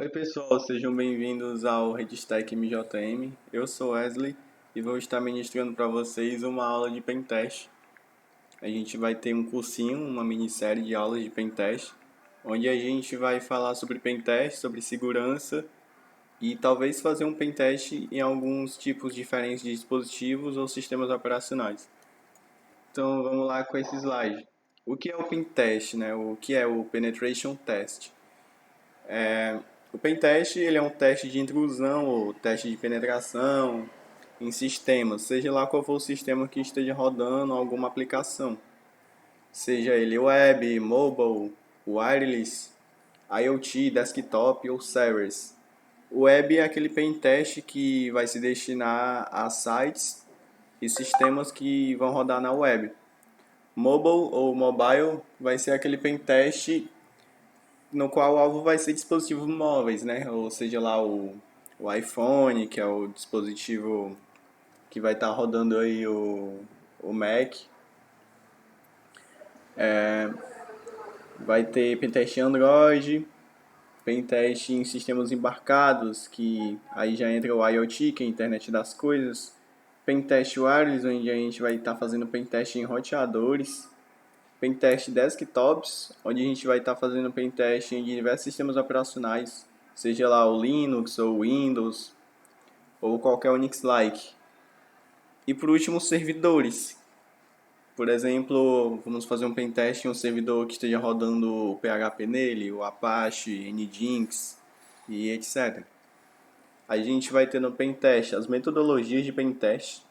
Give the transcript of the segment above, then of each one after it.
Oi pessoal, sejam bem-vindos ao RedStack MJM. Eu sou Wesley e vou estar ministrando para vocês uma aula de Pentest. A gente vai ter um cursinho, uma minissérie de aulas de Pentest, onde a gente vai falar sobre Pentest, sobre segurança e talvez fazer um Pentest em alguns tipos diferentes de dispositivos ou sistemas operacionais. Então vamos lá com esse slide. O que é o Pentest, né? O que é o Penetration Test? O pentest ele é um teste de intrusão ou teste de penetração em sistemas, seja lá qual for o sistema que esteja rodando alguma aplicação, seja ele web, mobile, wireless, IoT, desktop ou servers. O web é aquele pentest que vai se destinar a sites e sistemas que vão rodar na web. Mobile ou mobile vai ser aquele pentest no qual o alvo vai ser dispositivos móveis, né? Ou seja lá o iPhone, que é o dispositivo que vai estar rodando aí o Mac. Vai ter pentest em Android, pentest em sistemas embarcados, que aí já entra o IoT, que é a internet das coisas. Pentest wireless, onde a gente vai estar fazendo pentest em roteadores. Pentest desktops, onde a gente vai estar fazendo pentest em diversos sistemas operacionais, seja lá o Linux ou Windows ou qualquer Unix-like. E por último, servidores. Por exemplo, vamos fazer um pentest em um servidor que esteja rodando o PHP nele, o Apache, Nginx e etc. A gente vai ter no pentest as metodologias de pentest.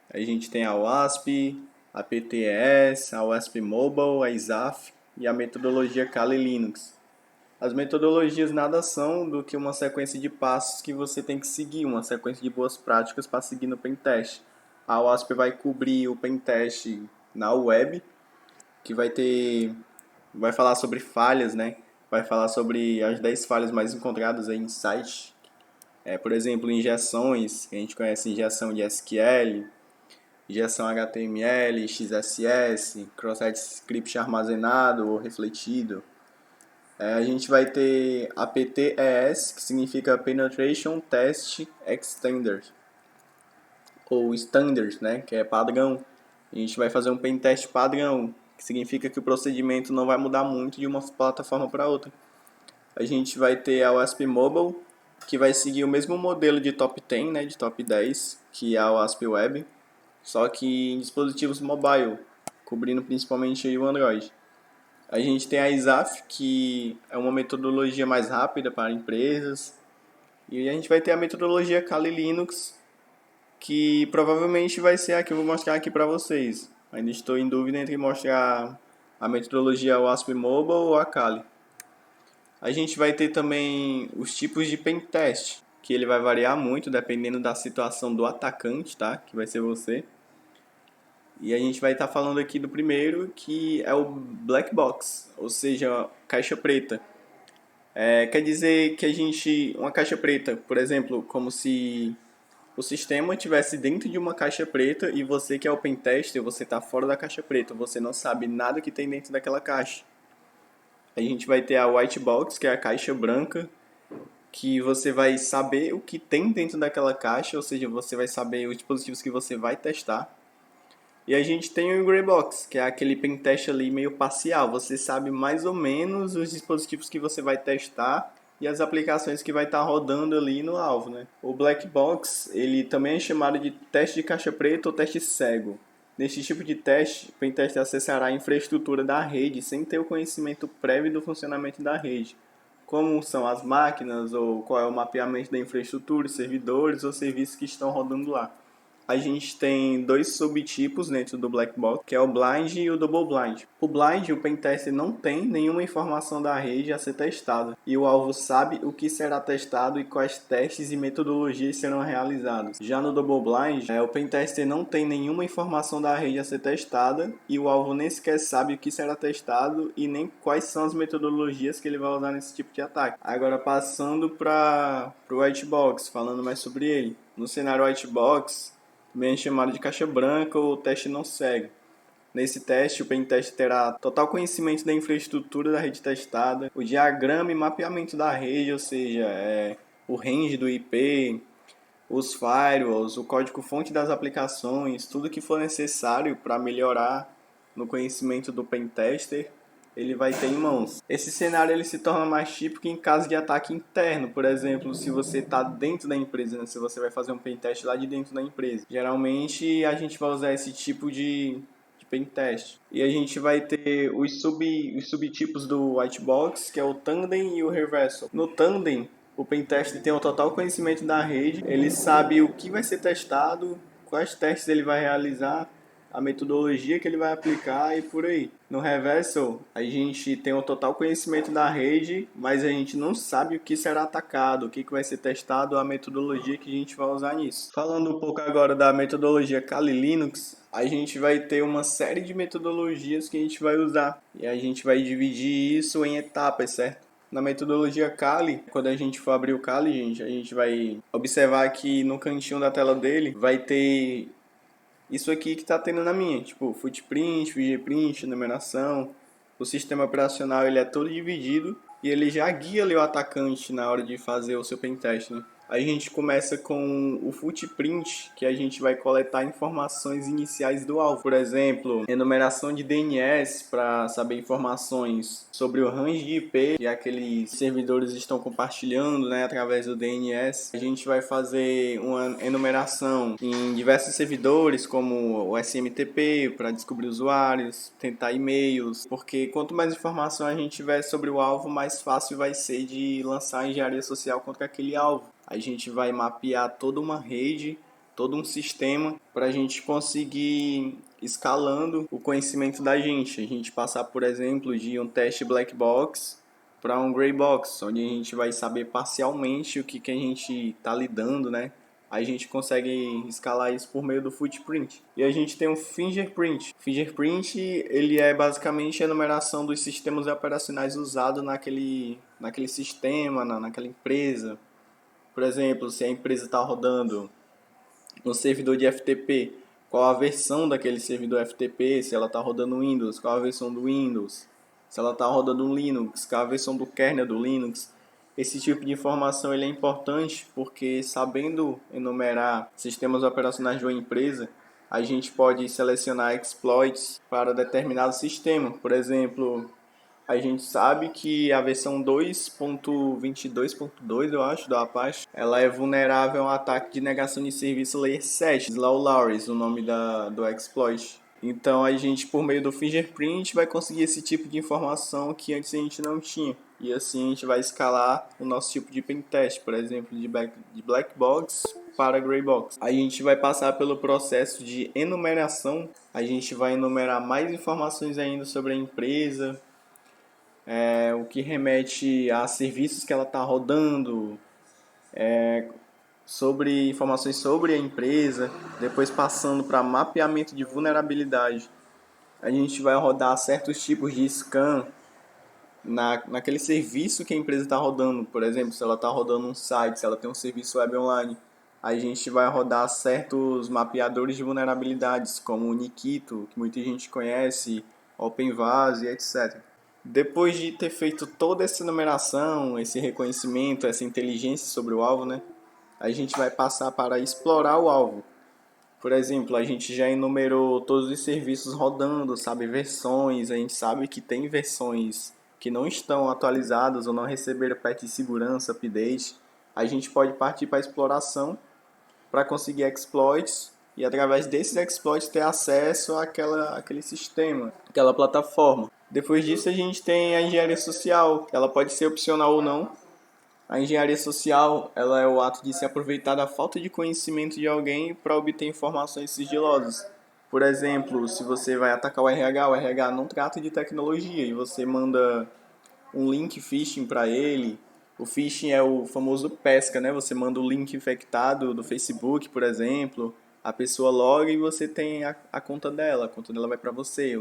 A gente tem a WASP, a PTES, a WASP Mobile, a ISAF e a metodologia Kali Linux. As metodologias nada são do que uma sequência de passos que você tem que seguir, uma sequência de boas práticas para seguir no pentest. A WASP vai cobrir o pentest na web, que vai falar sobre falhas, né? Vai falar sobre as 10 falhas mais encontradas aí em site. Por exemplo, injeções, que a gente conhece injeção de SQL, injeção HTML, XSS, cross-site script armazenado ou refletido. A gente vai ter a PTES, que significa Penetration Test Extender, ou Standard, né, que é padrão. A gente vai fazer um pentest padrão, que significa que o procedimento não vai mudar muito de uma plataforma para outra. A gente vai ter a WASP Mobile, que vai seguir o mesmo modelo de top 10, né, de top 10, que é a WASP Web, só que em dispositivos mobile, cobrindo principalmente o Android. A gente tem a ISAF, que é uma metodologia mais rápida para empresas. E a gente vai ter a metodologia Kali Linux, que provavelmente vai ser a que eu vou mostrar aqui para vocês. Ainda estou em dúvida entre mostrar a metodologia WASP Mobile ou a Kali. A gente vai ter também os tipos de pentest, que ele vai variar muito dependendo da situação do atacante, tá? Que vai ser você. E a gente vai estar falando aqui do primeiro, que é o black box, ou seja, caixa preta. Quer dizer que uma caixa preta, por exemplo, como se o sistema estivesse dentro de uma caixa preta e você que é o pentester, você está fora da caixa preta, você não sabe nada que tem dentro daquela caixa. A gente vai ter a white box, que é a caixa branca, que você vai saber o que tem dentro daquela caixa, ou seja, você vai saber os dispositivos que você vai testar. E a gente tem o Grey Box, que é aquele pentest ali meio parcial. Você sabe mais ou menos os dispositivos que você vai testar e as aplicações que vai estar rodando ali no alvo, né? O Black Box, ele também é chamado de teste de caixa preta ou teste cego. Neste tipo de teste, o pentester acessará a infraestrutura da rede sem ter o conhecimento prévio do funcionamento da rede, como são as máquinas ou qual é o mapeamento da infraestrutura, servidores ou serviços que estão rodando lá. A gente tem dois subtipos dentro do Black Box, que é o Blind e o Double Blind. O Blind, o pentester não tem nenhuma informação da rede a ser testada, e o alvo sabe o que será testado e quais testes e metodologias serão realizados. Já no Double Blind, o pentester não tem nenhuma informação da rede a ser testada, e o alvo nem sequer sabe o que será testado e nem quais são as metodologias que ele vai usar nesse tipo de ataque. Agora passando para o White Box, falando mais sobre ele. No cenário White Box, também é chamado de caixa branca ou teste não cego. Nesse teste, o pentest terá total conhecimento da infraestrutura da rede testada, o diagrama e mapeamento da rede, ou seja, o range do IP, os firewalls, o código-fonte das aplicações, tudo que for necessário para melhorar no conhecimento do pentester, ele vai ter em mãos. Esse cenário ele se torna mais típico em caso de ataque interno, por exemplo, se você está dentro da empresa, né? Se você vai fazer um pentest lá de dentro da empresa. Geralmente a gente vai usar esse tipo de pentest. E a gente vai ter os subtipos do white box, que é o tandem e o reversal. No tandem, o pentest tem o total conhecimento da rede, ele sabe o que vai ser testado, quais testes ele vai realizar, a metodologia que ele vai aplicar e por aí. No reversal, a gente tem o total conhecimento da rede, mas a gente não sabe o que será atacado, o que vai ser testado, a metodologia que a gente vai usar nisso. Falando um pouco agora da metodologia Kali Linux, a gente vai ter uma série de metodologias que a gente vai usar e a gente vai dividir isso em etapas, certo? Na metodologia Kali, quando a gente for abrir o Kali, gente, a gente vai observar que no cantinho da tela dele vai ter isso aqui que está tendo na minha, tipo footprint, fingerprint, numeração. O sistema operacional ele é todo dividido e ele já guia ali o atacante na hora de fazer o seu pentest, né? A gente começa com o footprint, que a gente vai coletar informações iniciais do alvo. Por exemplo, enumeração de DNS para saber informações sobre o range de IP que aqueles servidores estão compartilhando, né, através do DNS. A gente vai fazer uma enumeração em diversos servidores, como o SMTP, para descobrir usuários, tentar e-mails, porque quanto mais informação a gente tiver sobre o alvo, mais fácil vai ser de lançar a engenharia social contra aquele alvo. A gente vai mapear toda uma rede, todo um sistema para a gente conseguir escalando o conhecimento da gente. A gente passar, por exemplo, de um teste black box para um gray box, onde a gente vai saber parcialmente o que a gente está lidando, né? A gente consegue escalar isso por meio do footprint. E a gente tem um fingerprint. Fingerprint, ele é basicamente a numeração dos sistemas operacionais usados naquele sistema, naquela empresa. Por exemplo, se a empresa está rodando um servidor de FTP, qual a versão daquele servidor FTP, se ela está rodando Windows, qual a versão do Windows, se ela está rodando um Linux, qual a versão do kernel do Linux. Esse tipo de informação ele é importante porque, sabendo enumerar sistemas operacionais de uma empresa, a gente pode selecionar exploits para determinado sistema. Por exemplo, a gente sabe que a versão 2.22.2, eu acho, do Apache, ela é vulnerável a um ataque de negação de serviço Layer 7, Slow Lowrys, o nome do exploit. Então a gente, por meio do fingerprint, vai conseguir esse tipo de informação que antes a gente não tinha. E assim a gente vai escalar o nosso tipo de pentest, por exemplo, de black box para gray box. A gente vai passar pelo processo de enumeração, a gente vai enumerar mais informações ainda sobre a empresa, o que remete a serviços que ela está rodando, sobre informações sobre a empresa, depois passando para mapeamento de vulnerabilidade. A gente vai rodar certos tipos de scan naquele serviço que a empresa está rodando. Por exemplo, se ela está rodando um site, se ela tem um serviço web online, a gente vai rodar certos mapeadores de vulnerabilidades, como o Nikito, que muita gente conhece, OpenVAS e etc. Depois de ter feito toda essa numeração, esse reconhecimento, essa inteligência sobre o alvo, né, a gente vai passar para explorar o alvo. Por exemplo, a gente já enumerou todos os serviços rodando, sabe, versões, a gente sabe que tem versões que não estão atualizadas ou não receberam patch de segurança, update. A gente pode partir para a exploração para conseguir exploits e através desses exploits ter acesso àquele sistema, aquela plataforma. Depois disso a gente tem a engenharia social, ela pode ser opcional ou não. A engenharia social ela é o ato de se aproveitar da falta de conhecimento de alguém para obter informações sigilosas. Por exemplo, se você vai atacar o RH não trata de tecnologia e você manda um link phishing para ele. O phishing é o famoso pesca, né? Você manda o link infectado do Facebook, por exemplo, a pessoa loga e você tem a conta dela. A conta dela vai para você,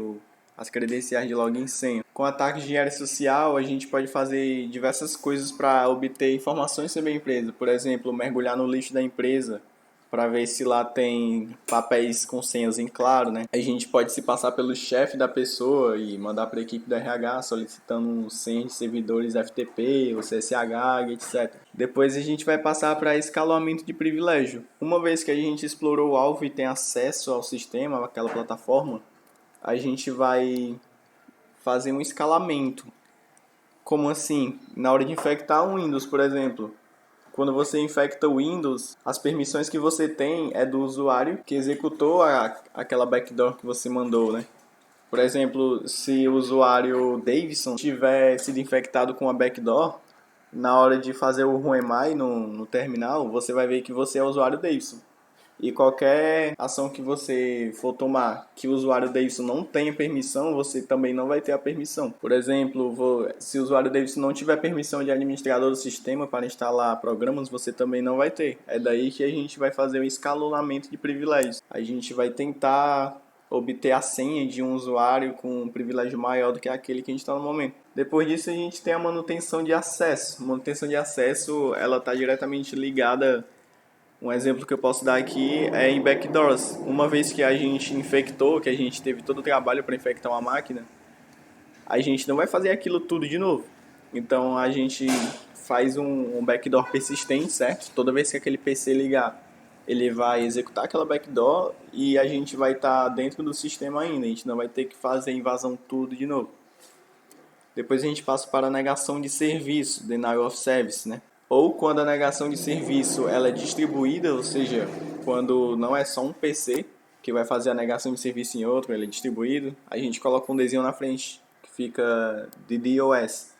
as credenciais de login e senha. Com ataques de engenharia social, a gente pode fazer diversas coisas para obter informações sobre a empresa. Por exemplo, mergulhar no lixo da empresa para ver se lá tem papéis com senhas em claro, né? A gente pode se passar pelo chefe da pessoa e mandar para a equipe do RH solicitando senhas de servidores FTP, ou CSH, etc. Depois a gente vai passar para escalonamento de privilégio. Uma vez que a gente explorou o alvo e tem acesso ao sistema, àquela plataforma, a gente vai fazer um escalamento. Como assim? Na hora de infectar um Windows, por exemplo, quando você infecta o Windows, as permissões que você tem é do usuário que executou aquela backdoor que você mandou, né? Por exemplo, se o usuário Davidson tiver sido infectado com a backdoor, na hora de fazer o Whoami no terminal, você vai ver que você é o usuário Davidson. E qualquer ação que você for tomar que o usuário Davidson não tenha permissão, você também não vai ter a permissão. Por exemplo, se o usuário Davidson não tiver permissão de administrador do sistema para instalar programas, você também não vai ter. É daí que a gente vai fazer o escalonamento de privilégios. A gente vai tentar obter a senha de um usuário com um privilégio maior do que aquele que a gente está no momento. Depois disso, a gente tem a manutenção de acesso. A manutenção de acesso, ela está diretamente ligada. Um exemplo que eu posso dar aqui é em backdoors. Uma vez que a gente infectou, que a gente teve todo o trabalho para infectar uma máquina, a gente não vai fazer aquilo tudo de novo. Então a gente faz um backdoor persistente, certo? Toda vez que aquele PC ligar, ele vai executar aquela backdoor e a gente vai estar dentro do sistema ainda. A gente não vai ter que fazer a invasão tudo de novo. Depois a gente passa para a negação de serviço, denial of service, né? Ou quando a negação de serviço ela é distribuída, ou seja, quando não é só um PC que vai fazer a negação de serviço em outro, ele é distribuído, a gente coloca um desenho na frente que fica DDoS.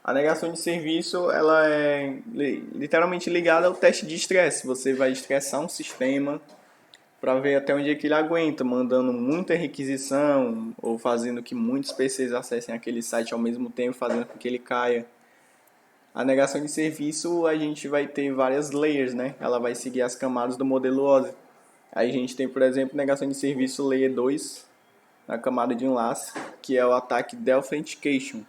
A negação de serviço ela é literalmente ligada ao teste de estresse. Você vai estressar um sistema para ver até onde é que ele aguenta, mandando muita requisição ou fazendo que muitos PCs acessem aquele site ao mesmo tempo, fazendo com que ele caia. A negação de serviço, a gente vai ter várias layers, né? Ela vai seguir as camadas do modelo OSI. Aí a gente tem, por exemplo, negação de serviço Layer 2, na camada de enlace, que é o ataque de Authentication,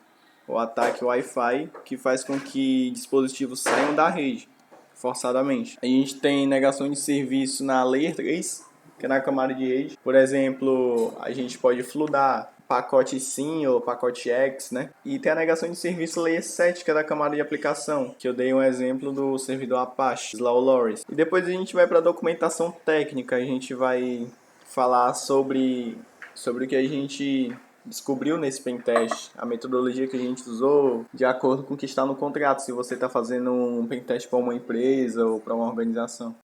o ataque Wi-Fi, que faz com que dispositivos saiam da rede, forçadamente. A gente tem negação de serviço na Layer 3, que é na camada de rede. Por exemplo, a gente pode floodar pacote SYN ou pacote X, né? E tem a negação de serviço Layer 7, que é da camada de aplicação, que eu dei um exemplo do servidor Apache, Slow Loris. E depois a gente vai para a documentação técnica, a gente vai falar sobre o que a gente descobriu nesse pentest, a metodologia que a gente usou, de acordo com o que está no contrato, se você está fazendo um pentest para uma empresa ou para uma organização.